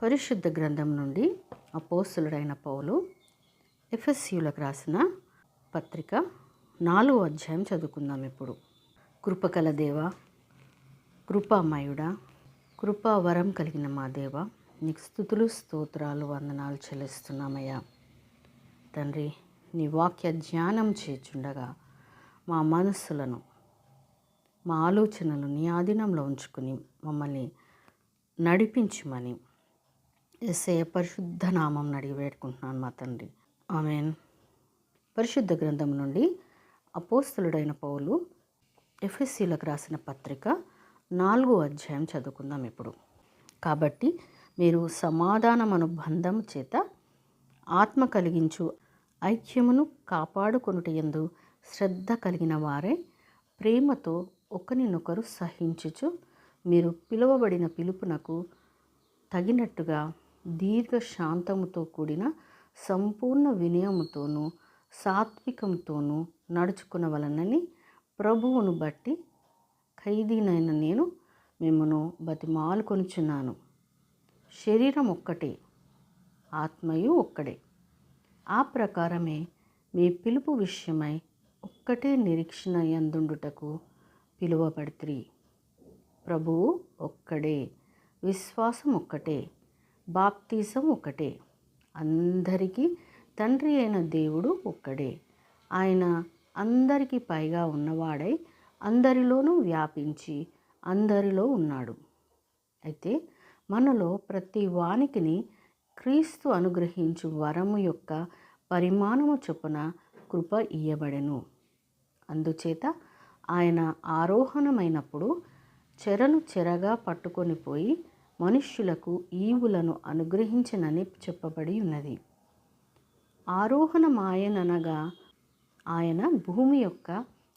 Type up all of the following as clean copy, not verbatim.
పరిశుద్ధ గ్రంథం నుండి అపోస్తలుడైన పౌలు ఎఫెసీయులకు రాసిన పత్రిక 4వ అధ్యాయం చదువుకుందాం. ఇప్పుడు కృపకల దేవ, కృపామయుడా, కృపావరం కలిగిన మా దేవ, నీకు స్తుతులు స్తోత్రాలు వందనాలు చెల్లిస్తున్నామయ్యా. తండ్రి, నీ వాక్య ధ్యానం చేచుండగా మా మనస్సులను, మా ఆలోచనలు నీ ఆధీనంలో ఉంచుకుని మమ్మల్ని నడిపించమని యేసయ్య పరిశుద్ధ నామం అడిగి వేడుకుంటున్నాను మా తండ్రి. ఆమేన్. పరిశుద్ధ గ్రంథం నుండి అపోస్తలుడైన పౌలు ఎఫెసీయులకు రాసిన పత్రిక 4వ అధ్యాయం చదువుకుందాం ఇప్పుడు. కాబట్టి మీరు సమాధానమను బంధం చేత ఆత్మ కలిగించు ఐక్యమును కాపాడుకొనుట యందు శ్రద్ధ కలిగిన వారే ప్రేమతో ఒకరినొకరు సహించుచు మీరు పిలువబడిన పిలుపునకు తగినట్టుగా దీర్ఘశాంతముతో కూడిన సంపూర్ణ వినయముతోనూ సాత్వికంతోనూ నడుచుకునవలనని ప్రభువును బట్టి ఖైదీనైన నేను మిమ్మను బతిమాలుకొనుచున్నాను. శరీరం ఒక్కటే, ఆత్మయు ఒక్కడే. ఆ ప్రకారమే మీ పిలుపు విషయమై ఒక్కటే నిరీక్షణ యందుండుటకు పిలువబడితిరి. ప్రభువు ఒక్కడే, విశ్వాసం ఒక్కటే, బాప్తిజం ఒక్కటే, అందరికీ తండ్రి అయిన దేవుడు ఒక్కడే. ఆయన అందరికీ పైగా ఉన్నవాడై అందరిలోనూ వ్యాపించి అందరిలో ఉన్నాడు. అయితే మనలో ప్రతి వానికిని క్రీస్తు అనుగ్రహించు వరము యొక్క పరిమాణము చొప్పున కృప ఇయ్యబడెను. అందుచేత ఆయన ఆరోహణమైనప్పుడు చెరను చెరగా పట్టుకొని పోయి మనుష్యులకు ఈవులను అనుగ్రహించనని చెప్పబడి ఉన్నది. ఆరోహణమాయననగా ఆయన భూమి యొక్క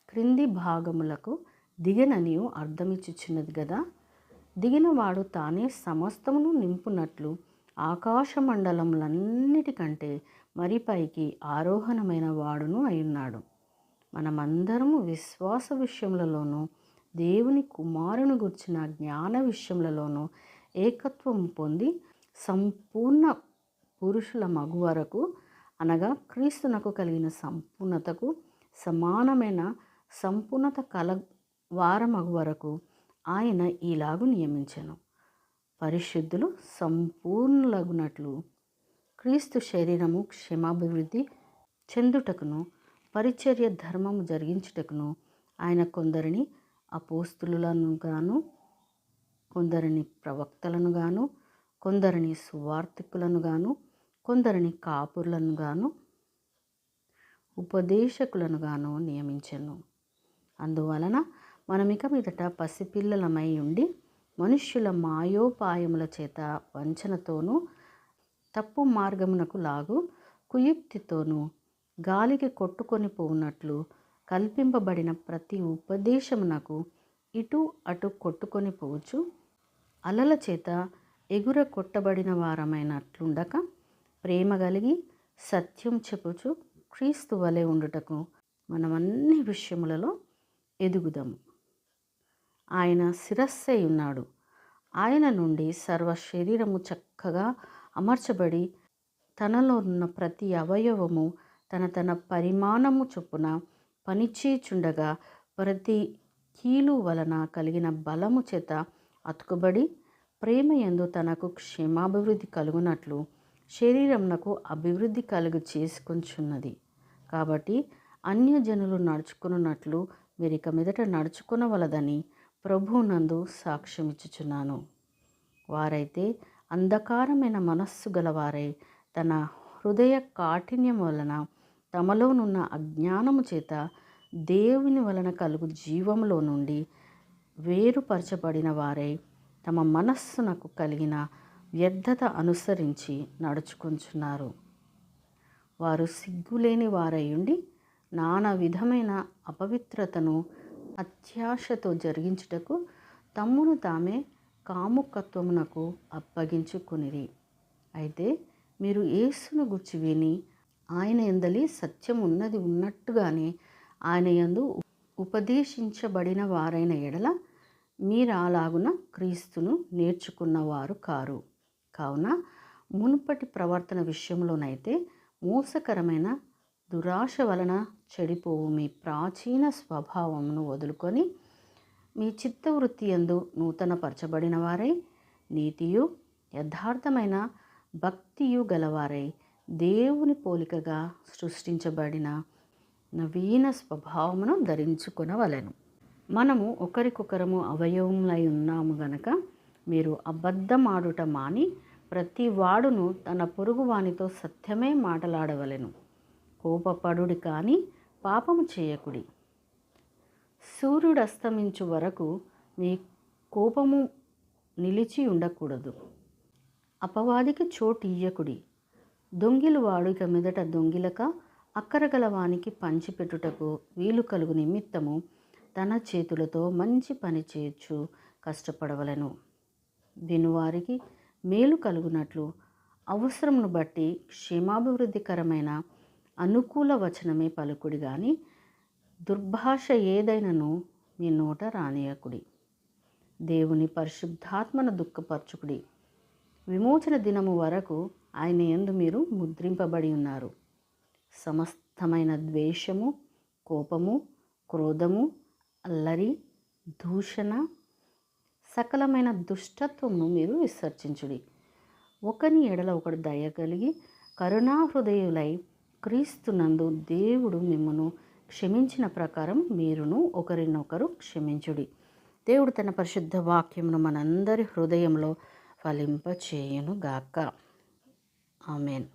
క్రింది భాగములకు దిగననియు అర్థమిచ్చుచున్నది గదా. దిగినవాడు తానే సమస్తమును నింపునట్లు ఆకాశమండలములన్నిటికంటే మరి పైకి ఆరోహణమైన వాడును అయ్యున్నాడు. మనమందరము విశ్వాస విషయములలోనూ దేవుని కుమారుని గూర్చిన జ్ఞాన విషయములలోనూ ఏకత్వము పొంది సంపూర్ణ పురుషుల మగు వరకు, అనగా క్రీస్తునకు కలిగిన సంపూర్ణతకు సమానమైన సంపూర్ణత కల వారమగు వరకు ఆయన ఈలాగు నియమించెను. పరిశుద్ధులు సంపూర్ణులగునట్లు క్రీస్తు శరీరము క్షేమాభివృద్ధి చెందుటకును పరిచర్య ధర్మము జరిగించుటకును ఆయన కొందరిని అపోస్తులులను గాను, కొందరిని ప్రవక్తలను గాను, కొందరిని సువార్తికులను గాను, కొందరిని కాపురులను గాను, ఉపదేశకులను గాను నియమించెను. అందువలన మనమిక మీదట పసిపిల్లలమై ఉండి మనుష్యుల మాయోపాయముల చేత వంచనతోనూ తప్పు మార్గమునకు లాగు కుయుక్తితోనూ గాలికి కొట్టుకొని పోవునట్లు కల్పింపబడిన ప్రతి ఉపదేశమునకు ఇటు అటు కొట్టుకొని పోవచ్చు అలల చేత ఎగుర కొట్టబడిన వారమైనట్లుండక ప్రేమ కలిగి సత్యం చెప్పుచు క్రీస్తు వలె ఉండుటకు మనమన్ని విషయములలో ఎదుగుదాము. ఆయన శిరస్సై ఉన్నాడు. ఆయన నుండి సర్వ శరీరము చక్కగా అమర్చబడి తనలో ఉన్న ప్రతి అవయవము తన తన పరిమాణము చొప్పున పనిచేయుచుండగా ప్రతి కీలు వలన కలిగిన బలము చేత అతుకుబడి ప్రేమ యందు తనకు క్షేమాభివృద్ధి కలుగునట్లు శరీరమునకు అభివృద్ధి కలుగు చేసుకొంచున్నది. కాబట్టి అన్యజనులు నడుచుకున్నట్లు మీరిక మీదట నడుచుకునవలదని ప్రభువునందు సాక్ష్యమిచ్చుచున్నాను. వారైతే అంధకారమైన మనస్సు గలవారై తన హృదయ కాఠిన్యం వలన తమలోనున్న అజ్ఞానము చేత దేవుని వలన కలుగు జీవములో నుండి వేరుపరచబడిన వారై తమ మనస్సునకు కలిగిన వ్యర్థత అనుసరించి నడుచుకొంచున్నారు. వారు సిగ్గులేని వారయుండి నానా విధమైన అపవిత్రతను అత్యాశతో జరిగించుటకు తమ్మును తామే కాముకత్వమునకు అప్పగించుకొనిరి. అయితే మీరు యేసును గూర్చి విని ఆయన యందలి సత్యం ఉన్నది ఉన్నట్టుగానే ఆయన యందు ఉపదేశించబడిన వారైన ఎడల మీరలాగున క్రీస్తును నేర్చుకున్నవారు కారు. కావున మునుపటి ప్రవర్తన విషయంలోనైతే మోసకరమైన దురాశ వలన చెడిపోవు మీ ప్రాచీన స్వభావమును వదులుకొని మీ చిత్తవృత్తి యందు నూతన పరచబడిన వారై నీతియు యథార్థమైన భక్తియు గలవారై దేవుని పోలికగా సృష్టించబడిన నవీన స్వభావమును ధరించుకొనవలెను. మనము ఒకరికొకరము అవయవములై ఉన్నాము గనక మీరు అబద్ధమాడుట మాని ప్రతి వాడును తన పొరుగు వానితో సత్యమే మాటలాడవలెను. కోపపడుడి కానీ పాపము చేయకుడి. సూర్యుడు అస్తమించు వరకు మీ కోపము నిలిచి ఉండకూడదు. అపవాదికి చోటు ఇయ్యకుడి. దొంగిలు వాడు ఇక మీదట దొంగిలక అక్కరగల వానికి పంచిపెట్టుటకు వీలు కలుగు నిమిత్తము తన చేతులతో మంచి పని చేయొచ్చు కష్టపడవలను. వినువారికి మేలు కలుగునట్లు అవసరమును బట్టి క్షేమాభివృద్ధికరమైన అనుకూల వచనమే పలుకుడి కానీ దుర్భాష ఏదైనను మీ నోట రానియకుడి. దేవుని పరిశుద్ధాత్మను దుఃఖపరచుకుడి. విమోచన దినము వరకు ఆయన యందు మీరు ముద్రింపబడి ఉన్నారు. సమస్తమైన ద్వేషము, కోపము, క్రోధము, అల్లరి, దూషణ, సకలమైన దుష్టత్వమును మీరు విసర్జించుడి. ఒకని ఎడల ఒకడు దయ కలిగి కరుణాహృదయులై క్రీస్తునందు దేవుడు మిమ్మును క్షమించిన ప్రకారం మీరును ఒకరినొకరు క్షమించుడి. దేవుడు తన పరిశుద్ధ వాక్యమును మనందరి హృదయంలో ఫలింపచేయును గాక. ఆమెన్.